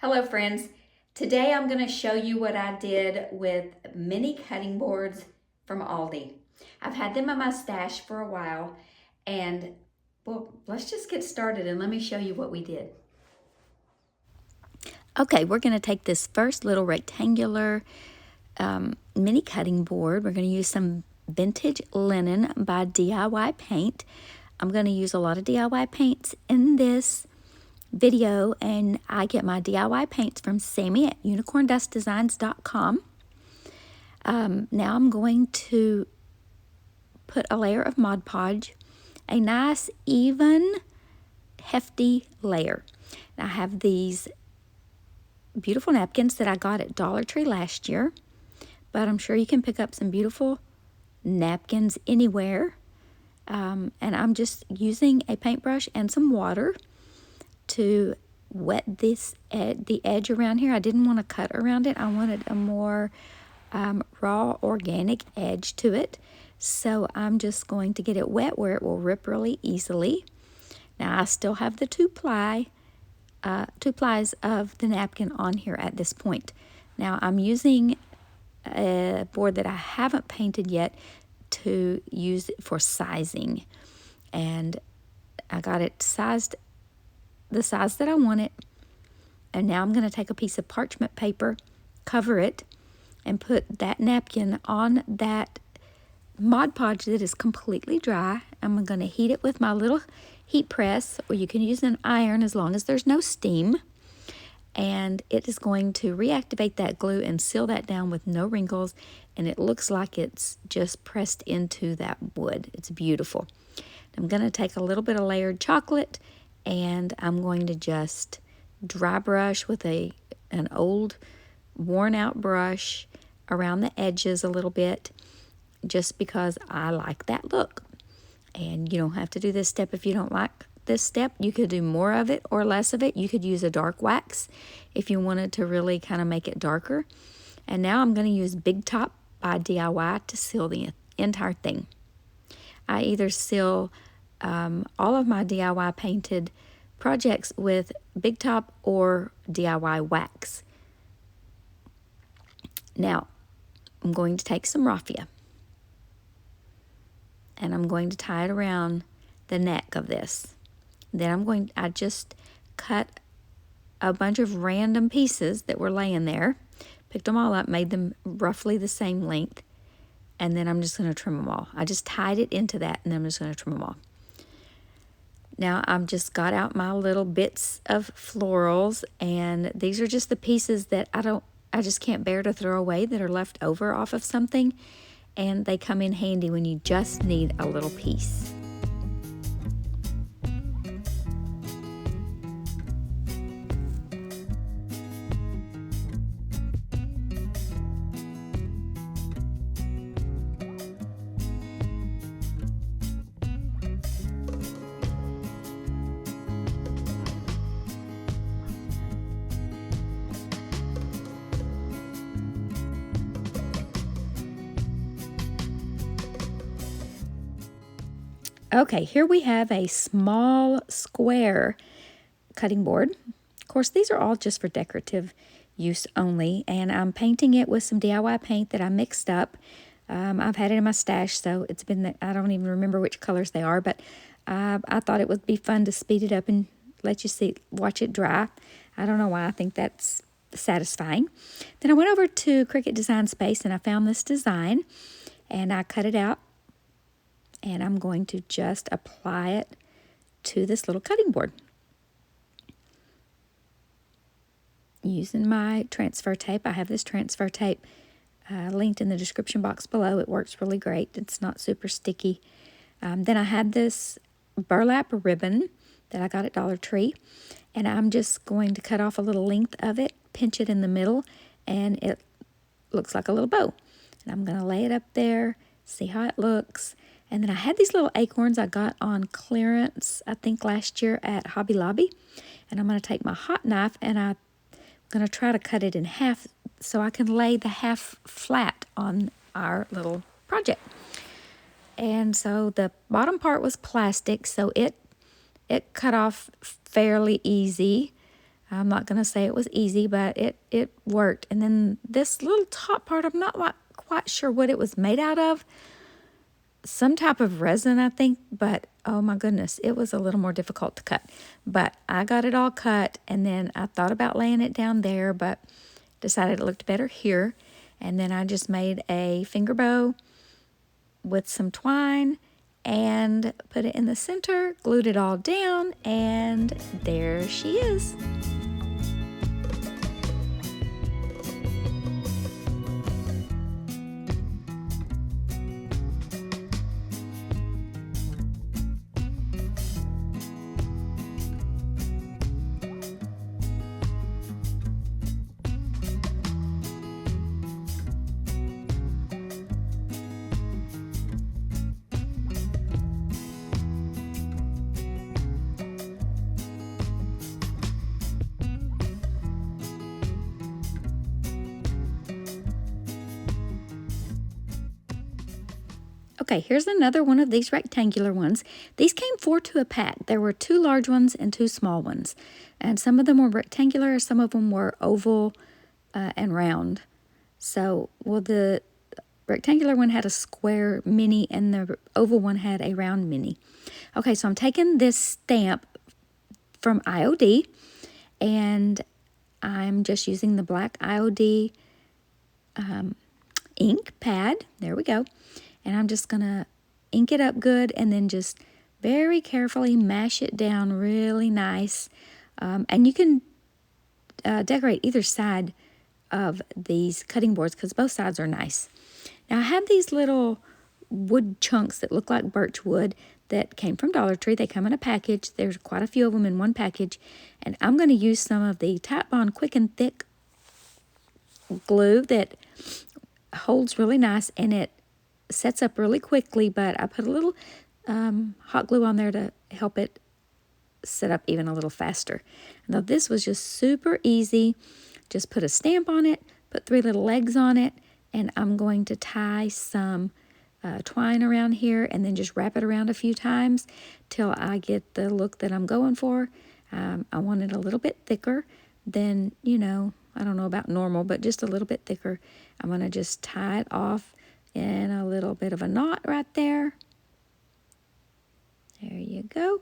Hello friends, today I'm going to show you what I did with mini cutting boards from Aldi. I've had them in my stash for a while and well, let's just get started and let me show you what we did. Okay, we're going to take this first little rectangular mini cutting board. We're going to use some vintage linen by DIY Paint. I'm going to use a lot of DIY paints in this video, and I get my DIY paints from Sammy at unicorndustdesigns.com. Now I'm going to put a layer of Mod Podge, a nice, even, hefty layer. Now I have these beautiful napkins that I got at Dollar Tree last year, but I'm sure you can pick up some beautiful napkins anywhere. And I'm just using a paintbrush and some water to wet the edge around here. I didn't want to cut around it. I wanted a more raw organic edge to it. So I'm just going to get it wet where it will rip really easily. Now I still have the two plies of the napkin on here at this point. Now I'm using a board that I haven't painted yet to use it for sizing, and I got it sized the size that I want it. And now I'm going to take a piece of parchment paper, cover it, and put that napkin on that Mod Podge that is completely dry. I'm going to heat it with my little heat press, or you can use an iron as long as there's no steam. And it is going to reactivate that glue and seal that down with no wrinkles, and it looks like it's just pressed into that wood. It's beautiful. I'm going to take a little bit of layered chocolate, and I'm going to just dry brush with an old worn out brush around the edges a little bit, just because I like that look. And you don't have to do this step if you don't like this step. You could do more of it or less of it. You could use a dark wax if you wanted to really kind of make it darker. And now I'm going to use Big Top by DIY to seal the entire thing. I either seal all of my DIY painted projects with Big Top or DIY wax. Now I'm going to take some raffia, and I'm going to tie it around the neck of this. Then I just cut a bunch of random pieces that were laying there, picked them all up, made them roughly the same length, and then I'm just going to trim them all. I just tied it into that, and then I'm just going to trim them all. Now I've just got out my little bits of florals, and these are just the pieces that I just can't bear to throw away that are left over off of something, and they come in handy when you just need a little piece. Okay, here we have a small square cutting board. Of course, these are all just for decorative use only, and I'm painting it with some DIY paint that I mixed up. I've had it in my stash, so it's been, I don't even remember which colors they are, but I thought it would be fun to speed it up and let you watch it dry. I don't know why I think that's satisfying. Then I went over to Cricut Design Space and I found this design, and I cut it out. And I'm going to just apply it to this little cutting board. Using my transfer tape. I have this transfer tape linked in the description box below. It works really great. It's not super sticky. Then I had this burlap ribbon that I got at Dollar Tree. And I'm just going to cut off a little length of it, pinch it in the middle, and it looks like a little bow. And I'm going to lay it up there, see how it looks. And then I had these little acorns I got on clearance, I think last year at Hobby Lobby. And I'm going to take my hot knife and I'm going to try to cut it in half so I can lay the half flat on our little project. And so the bottom part was plastic, so it cut off fairly easy. I'm not going to say it was easy, but it worked. And then this little top part, I'm not quite sure what it was made out of. Some type of resin, I think, but oh my goodness, it was a little more difficult to cut. But I got it all cut, and then I thought about laying it down there, but decided it looked better here. And then I just made a finger bow with some twine and put it in the center, glued it all down, and there she is. Okay, here's another one of these rectangular ones. These came 4 to a pack. There were 2 large ones and 2 small ones. And some of them were rectangular, some of them were oval and round. So, well, the rectangular one had a square mini and the oval one had a round mini. Okay, so I'm taking this stamp from IOD and I'm just using the black IOD ink pad. There we go. And I'm just going to ink it up good and then just very carefully mash it down really nice. And you can decorate either side of these cutting boards because both sides are nice. Now I have these little wood chunks that look like birch wood that came from Dollar Tree. They come in a package. There's quite a few of them in one package. And I'm going to use some of the Tap Bond Quick and Thick glue that holds really nice and it sets up really quickly, but I put a little hot glue on there to help it set up even a little faster. Now this was just super easy. Just put a stamp on it, put 3 little legs on it, and I'm going to tie some twine around here and then just wrap it around a few times till I get the look that I'm going for. I want it a little bit thicker than, you know, I don't know about normal, but just a little bit thicker. I'm going to just tie it off in a little bit of a knot right there. There you go.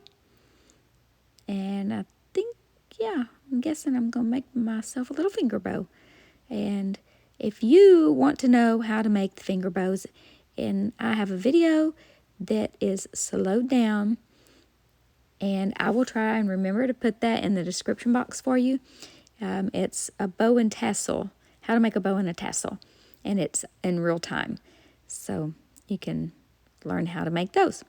And I think, yeah, I'm guessing I'm going to make myself a little finger bow. And if you want to know how to make the finger bows, and I have a video that is slowed down, and I will try and remember to put that in the description box for you. It's a bow and tassel, how to make a bow and a tassel, and it's in real time. So you can learn how to make those.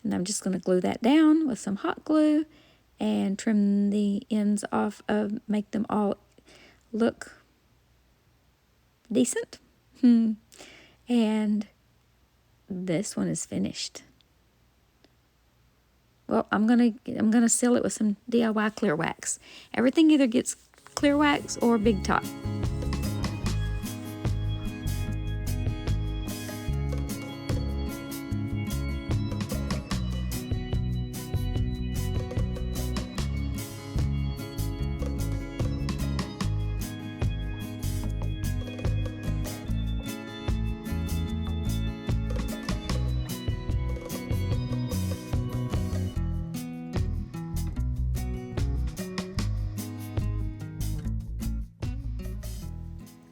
And I'm just going to glue that down with some hot glue and trim the ends off of, make them all look decent. And this one is finished. Well, I'm gonna seal it with some DIY clear wax. Everything either gets clear wax or Big Top.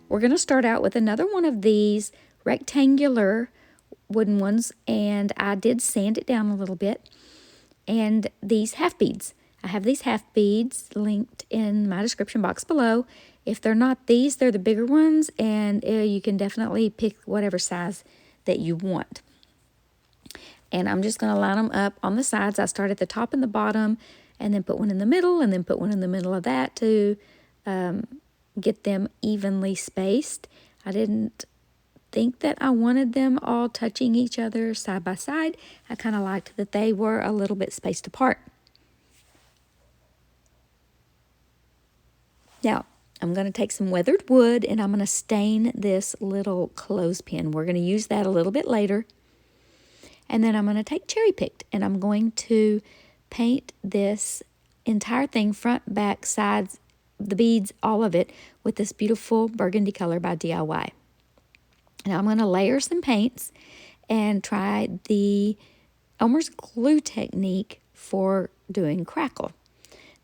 We're going to start out with another one of these rectangular wooden ones, and I did sand it down a little bit. And these half beads. I have these half beads linked in my description box below. If they're not these, they're the bigger ones, and you can definitely pick whatever size that you want. And I'm just going to line them up on the sides. I start at the top and the bottom, and then put one in the middle, and then put one in the middle of that to get them evenly spaced. I didn't think that I wanted them all touching each other side by side. I kind of liked that they were a little bit spaced apart. Now, I'm going to take some weathered wood and I'm going to stain this little clothespin. We're going to use that a little bit later. And then I'm going to take cherry picked and I'm going to paint this entire thing, front, back, sides, the beads, all of it, with this beautiful burgundy color by DIY. Now I'm going to layer some paints and try the Elmer's glue technique for doing Crackle.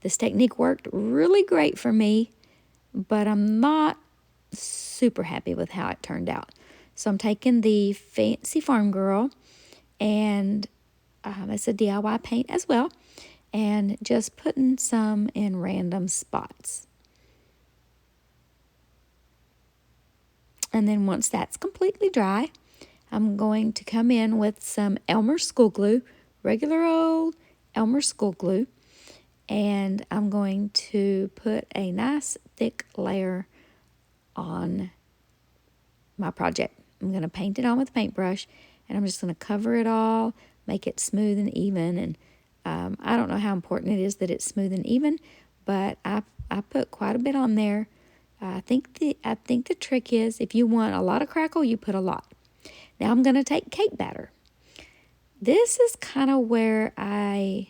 This technique worked really great for me, but I'm not super happy with how it turned out. So I'm taking the Fancy Farm Girl, and it's a DIY paint as well, and just putting some in random spots. And then once that's completely dry, I'm going to come in with some Elmer's school glue, regular old Elmer's school glue, and I'm going to put a nice thick layer on my project. I'm going to paint it on with a paintbrush, and I'm just going to cover it all, make it smooth and even. And I don't know how important it is that it's smooth and even, but I put quite a bit on there. I think the trick is, if you want a lot of Crackle, you put a lot. Now I'm going to take cake batter. This is kind of where I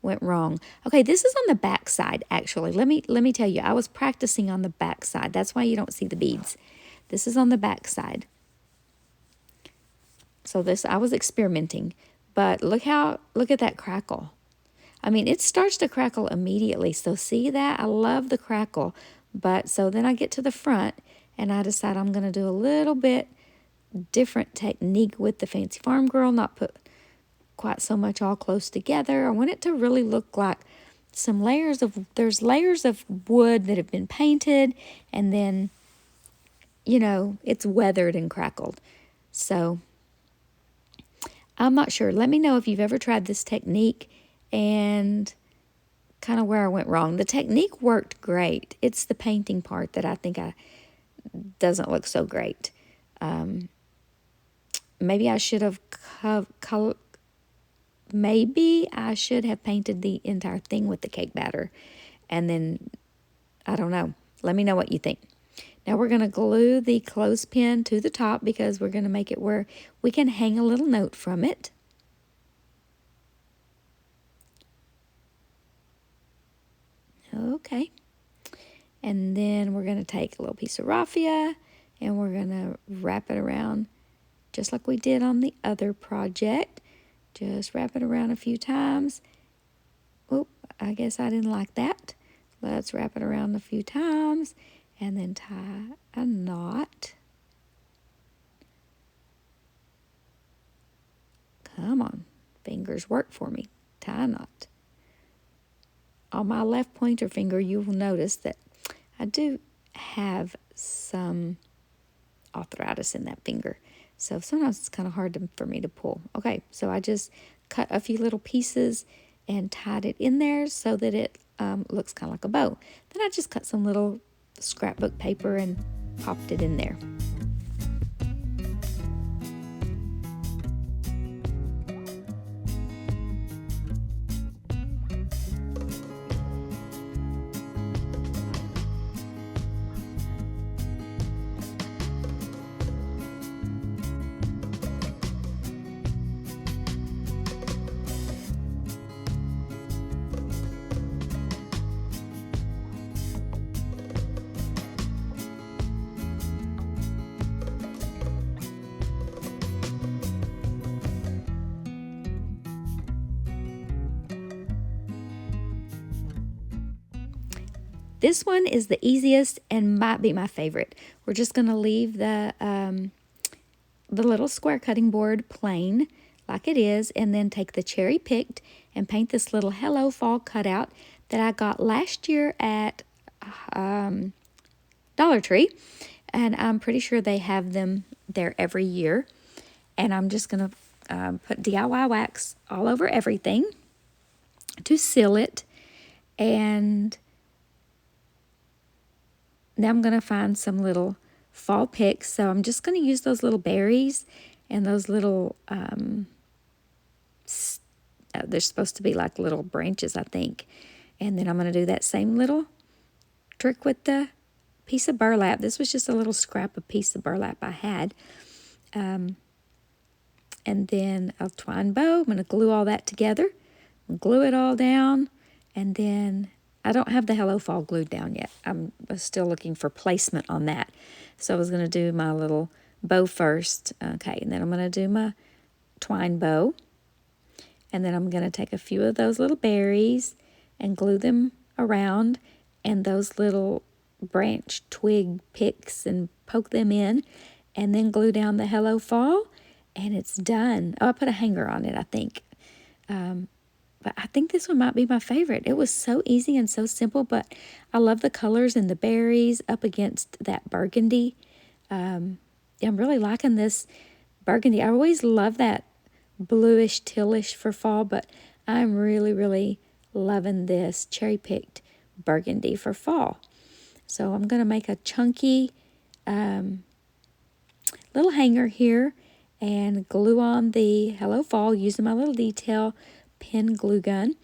went wrong. Okay, this is on the back side, actually. Let me tell you, I was practicing on the back side. That's why you don't see the beads. This is on the back side. So I was experimenting, but look at that crackle. I mean, it starts to crackle immediately. So see that? I love the crackle. But so then I get to the front and I decide I'm going to do a little bit different technique with the Fancy Farm Girl, not put quite so much all close together. I want it to really look like there's layers of wood that have been painted, and then, it's weathered and crackled. So I'm not sure. Let me know if you've ever tried this technique and kind of where I went wrong. The technique worked great. It's the painting part that I think doesn't look so great. Maybe I should have painted the entire thing with the cake batter, and then, I don't know. Let me know what you think. Now we're going to glue the clothespin to the top because we're going to make it where we can hang a little note from it. Okay. And then we're going to take a little piece of raffia and we're going to wrap it around just like we did on the other project. Just wrap it around a few times. Oop, I guess I didn't like that. Let's wrap it around a few times and then tie a knot. Come on, fingers, work for me. Tie a knot. On my left pointer finger, you will notice that I do have some arthritis in that finger. So sometimes it's kind of hard for me to pull. Okay, so I just cut a few little pieces and tied it in there so that it looks kind of like a bow. Then I just cut some little scrapbook paper and popped it in there. This one is the easiest and might be my favorite. We're just going to leave the little square cutting board plain like it is, and then take the cherry picked and paint this little Hello Fall cutout that I got last year at Dollar Tree, and I'm pretty sure they have them there every year. And I'm just going to put DIY wax all over everything to seal it, and now I'm going to find some little fall picks. So I'm just going to use those little berries and those little, they're supposed to be like little branches, I think. And then I'm going to do that same little trick with the piece of burlap. This was just a little scrap of piece of burlap I had. And then a twine bow. I'm going to glue all that together, glue it all down, And then I don't have the Hello Fall glued down yet. I'm still looking for placement on that. So I was going to do my little bow first. Okay, and then I'm going to do my twine bow. And then I'm going to take a few of those little berries and glue them around, and those little branch twig picks, and poke them in, and then glue down the Hello Fall, and it's done. Oh, I put a hanger on it, I think. But I think this one might be my favorite. It was so easy and so simple, but I love the colors and the berries up against that burgundy. I'm really liking this burgundy. I always love that bluish, tealish for fall, but I'm really, really loving this cherry-picked burgundy for fall. So I'm going to make a chunky little hanger here and glue on the Hello Fall using my little detail pen glue gun.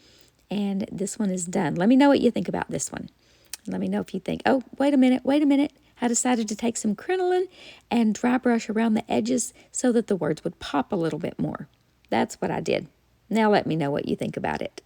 And this one is done. Let me know what you think about this one. Let me know if you think, oh, wait a minute. I decided to take some crinoline and dry brush around the edges so that the words would pop a little bit more. That's what I did. Now let me know what you think about it.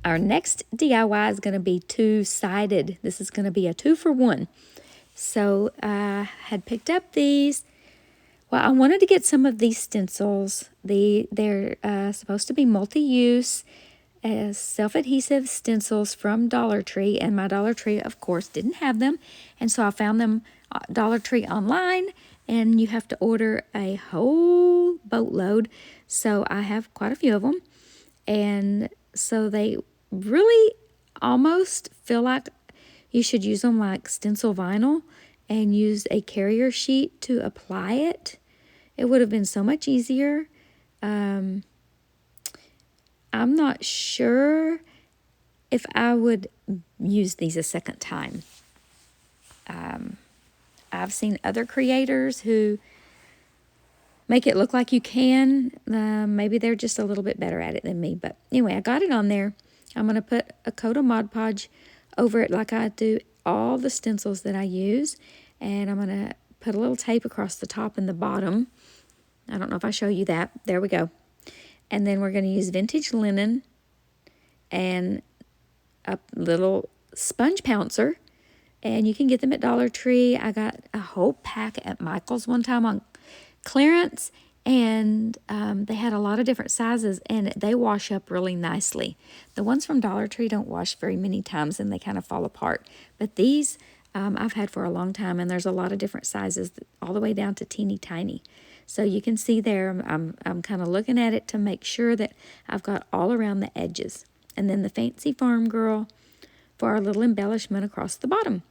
Our next DIY is going to be two-sided. This is going to be a 2-for-1. So I had picked up these. Well, I wanted to get some of these stencils. They're supposed to be multi-use, self-adhesive stencils from Dollar Tree. And my Dollar Tree, of course, didn't have them. And so I found them Dollar Tree online. And you have to order a whole boatload. So I have quite a few of them. And so they really almost feel like you should use them like stencil vinyl and use a carrier sheet to apply it. It would have been so much easier. I'm not sure if I would use these a second time. I've seen other creators who make it look like you can. Maybe they're just a little bit better at it than me. But anyway, I got it on there. I'm going to put a coat of Mod Podge over it like I do all the stencils that I use. And I'm going to put a little tape across the top and the bottom. I don't know if I show you that. There we go. And then we're going to use vintage linen and a little sponge pouncer. And you can get them at Dollar Tree. I got a whole pack at Michael's one time on clearance, and they had a lot of different sizes, and they wash up really nicely. The ones from Dollar Tree don't wash very many times, and they kind of fall apart. But these I've had for a long time, and there's a lot of different sizes, all the way down to teeny tiny. So you can see there, I'm kind of looking at it to make sure that I've got all around the edges. And then the Fancy Farm Girl for our little embellishment across the bottom.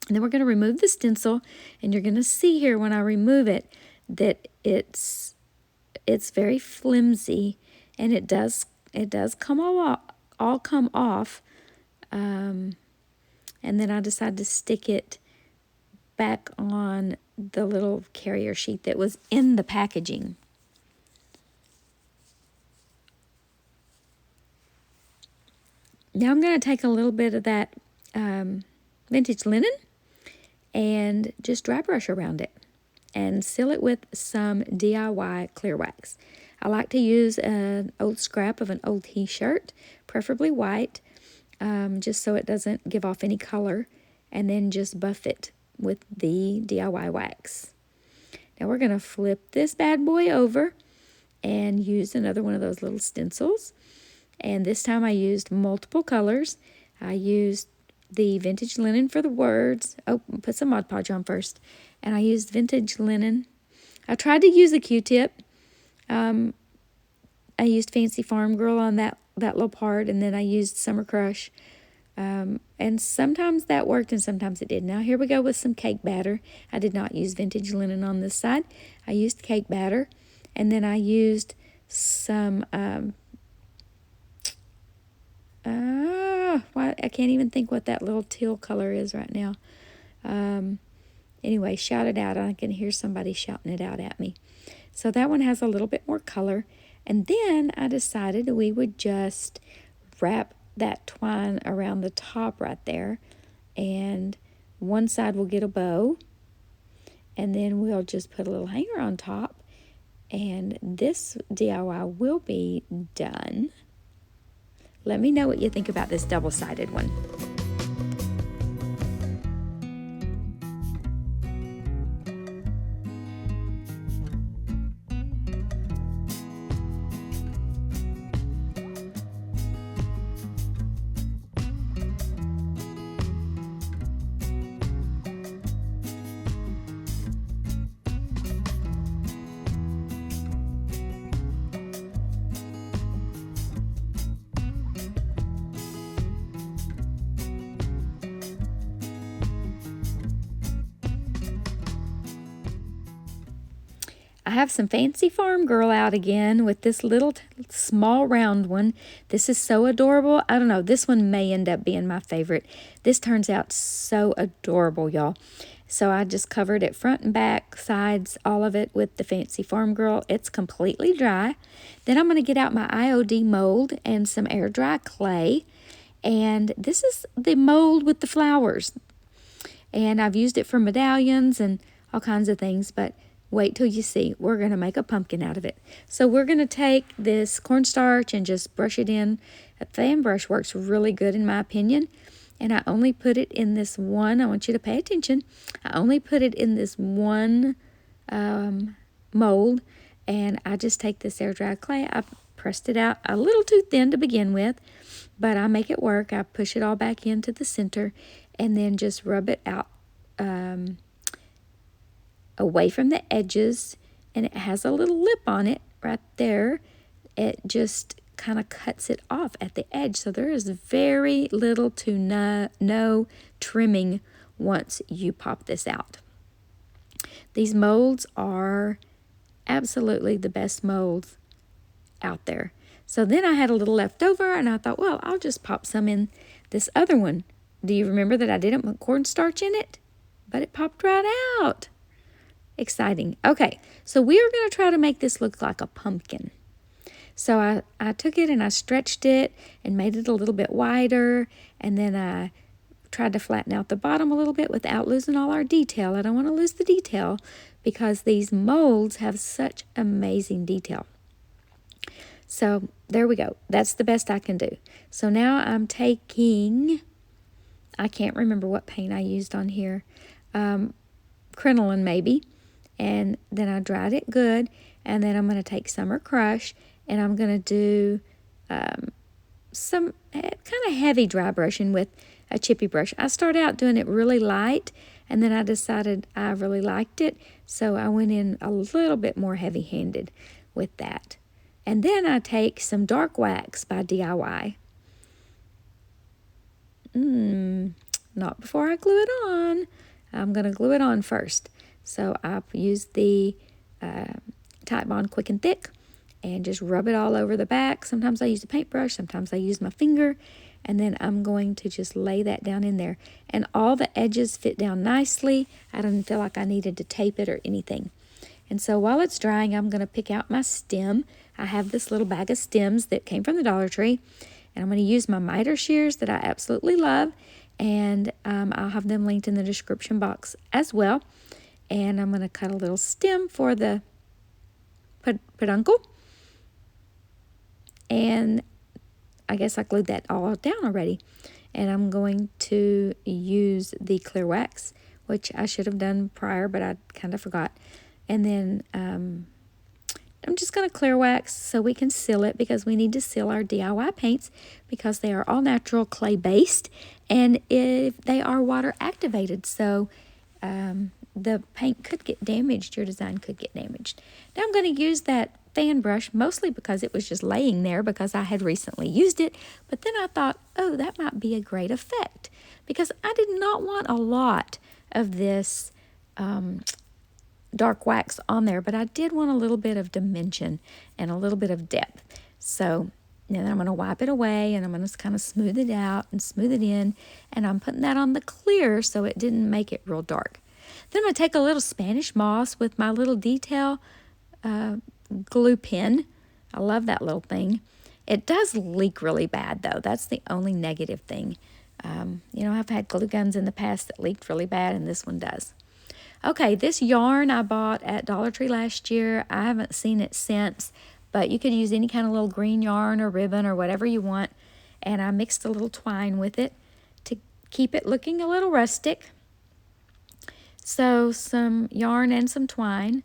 And then we're going to remove the stencil, and you're going to see here when I remove it that it's very flimsy, and it does come all come off. And then I decided to stick it back on the little carrier sheet that was in the packaging. Now I'm going to take a little bit of that vintage linen and just dry brush around it and seal it with some DIY clear wax. I like to use an old scrap of an old t-shirt, preferably white, just so it doesn't give off any color, and then just buff it with the DIY wax. Now we're going to flip this bad boy over and use another one of those little stencils. And this time I used multiple colors. I used the vintage linen for the words. Oh, put some Mod Podge on first. And I used vintage linen. I tried to use a Q-tip. I used Fancy Farm Girl on that little part, and then I used Summer Crush And sometimes that worked and sometimes it did. Now here we go with some cake batter. I did not use vintage linen on this side. I used cake batter, and then I used some, I can't even think what that little teal color is right now. Anyway, shout it out. I can hear somebody shouting it out at me. So that one has a little bit more color. And then I decided we would just wrap that twine around the top right there. And one side will get a bow. And then we'll just put a little hanger on top. And this DIY will be done. Let me know what you think about this double-sided one. I have some Fancy Farm Girl out again with this little small round one. This is so adorable. I don't know, this one may end up being my favorite. This turns out so adorable, y'all. So I just covered it front and back, sides, all of it with the Fancy Farm Girl. It's completely dry. Then I'm going to get out my IOD mold and some air dry clay. And this is the mold with the flowers. And I've used it for medallions and all kinds of things, but wait till you see. We're going to make a pumpkin out of it. So we're going to take this cornstarch and just brush it in. A fan brush works really good in my opinion. And I only put it in this one. I want you to pay attention. I only put it in this one mold. And I just take this air dry clay. I pressed it out a little too thin to begin with, but I make it work. I push it all back into the center and then just rub it out away from the edges. And it has a little lip on it right there. It just kind of cuts it off at the edge. So there is very little to no trimming once you pop this out. These molds are absolutely the best molds out there. So then I had a little left over and I thought, well, I'll just pop some in this other one. Do you remember that I didn't put cornstarch in it? But it popped right out. Exciting. Okay, so we are going to try to make this look like a pumpkin. So I took it and I stretched it and made it a little bit wider, and then I tried to flatten out the bottom a little bit without losing all our detail. I don't want to lose the detail because these molds have such amazing detail. So there we go. That's the best I can do. So now I'm taking, I can't remember what paint I used on here, crinoline maybe, and then I dried it good, and then I'm going to take Summer Crush, and I'm going to do some kind of heavy dry brushing with a chippy brush. I started out doing it really light, and then I decided I really liked it, so I went in a little bit more heavy-handed with that. And then I take some dark wax by DIY. Not before I glue it on. I'm going to glue it on first. So I've used the Tite Bond Quick and Thick and just rub it all over the back. Sometimes I use a paintbrush, sometimes I use my finger, and then I'm going to just lay that down in there. And all the edges fit down nicely. I didn't feel like I needed to tape it or anything. And so while it's drying, I'm going to pick out my stem. I have this little bag of stems that came from the Dollar Tree, and I'm going to use my miter shears that I absolutely love, and I'll have them linked in the description box as well. And I'm going to cut a little stem for the peduncle. And I guess I glued that all down already. And I'm going to use the clear wax, which I should have done prior, but I kind of forgot. And then I'm just going to clear wax so we can seal it, because we need to seal our DIY paints because they are all natural clay based, and if they are water activated, so the paint could get damaged, your design could get damaged. Now I'm going to use that fan brush, mostly because it was just laying there because I had recently used it. But then I thought, oh, that might be a great effect, because I did not want a lot of this dark wax on there, but I did want a little bit of dimension and a little bit of depth. So then I'm going to wipe it away, and I'm going to kind of smooth it out and smooth it in, and I'm putting that on the clear so it didn't make it real dark. Then I'm going to take a little Spanish moss with my little detail glue pen. I love that little thing. It does leak really bad though. That's the only negative thing. You know, I've had glue guns in the past that leaked really bad, and this one does. Okay, this yarn I bought at Dollar Tree last year. I haven't seen it since, but you could use any kind of little green yarn or ribbon or whatever you want. And I mixed a little twine with it to keep it looking a little rustic. So some yarn and some twine,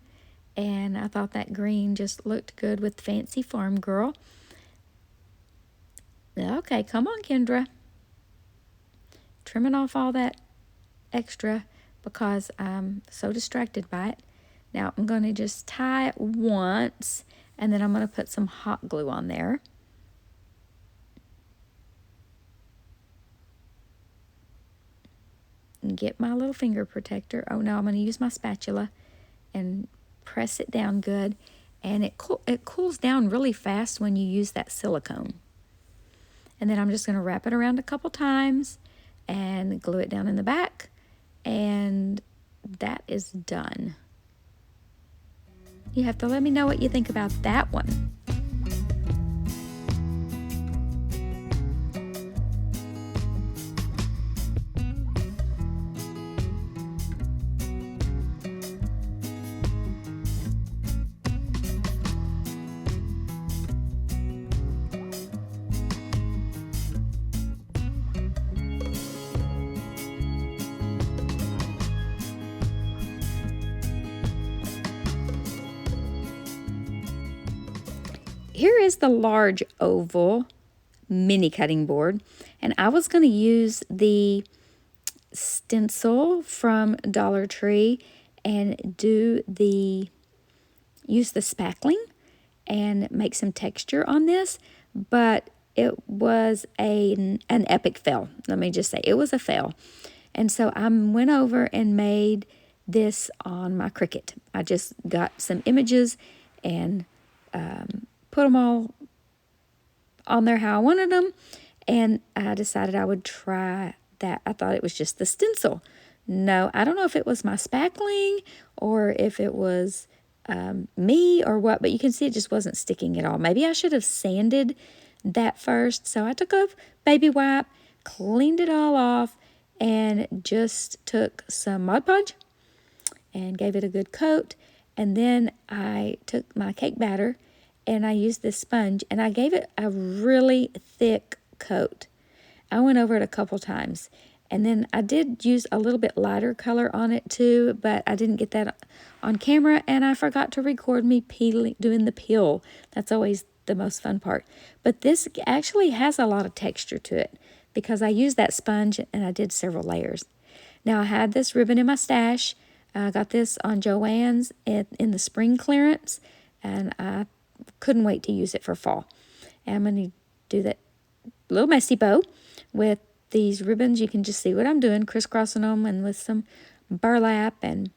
and I thought that green just looked good with Fancy Farm Girl. Okay, come on, Kendra. Trimming off all that extra because I'm so distracted by it. Now I'm going to just tie it once, and then I'm going to put some hot glue on there. And get my little finger protector. Oh no, I'm going to use my spatula and press it down good. And it cools down really fast when you use that silicone. And then I'm just going to wrap it around a couple times and glue it down in the back. And that is done. You have to let me know what you think about that one. Here is the large oval mini cutting board, and I was going to use the stencil from Dollar Tree and use the spackling and make some texture on this, but it was an epic fail. Let me just say, it was a fail. And so I went over and made this on my Cricut. I just got some images and put them all on there how I wanted them, and I decided I would try that. I thought it was just the stencil. No, I don't know if it was my spackling or if it was me or what, but you can see it just wasn't sticking at all. Maybe I should have sanded that first. So I took a baby wipe, cleaned it all off, and just took some Mod Podge and gave it a good coat. And then I took my cake batter and I used this sponge, and I gave it a really thick coat. I went over it a couple times, and then I did use a little bit lighter color on it too, but I didn't get that on camera, and I forgot to record me doing the peel. That's always the most fun part. But this actually has a lot of texture to it because I used that sponge and I did several layers. Now I had this ribbon in my stash. I got this on Joann's in the spring clearance, and I couldn't wait to use it for fall. And I'm going to do that little messy bow with these ribbons. You can just see what I'm doing, crisscrossing them, and with some burlap. And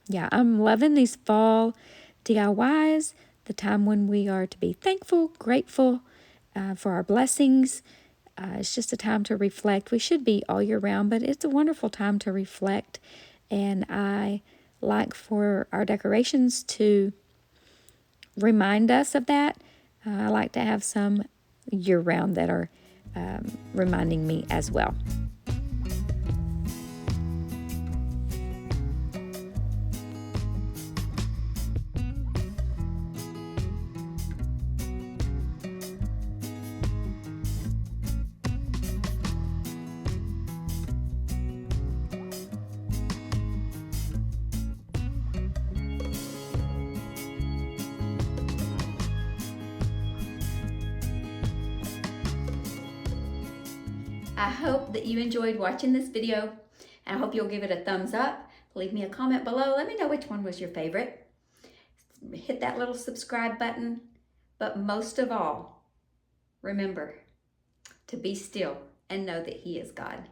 yeah, I'm loving these fall DIYs, the time when we are to be thankful, grateful for our blessings. It's just a time to reflect. We should be all year round, but it's a wonderful time to reflect. And I like for our decorations to remind us of that. I like to have some year-round that are reminding me as well. I hope that you enjoyed watching this video, and I hope you'll give it a thumbs up. Leave me a comment below. Let me know which one was your favorite. hit that little subscribe button. But most of all, remember to be still and know that He is God.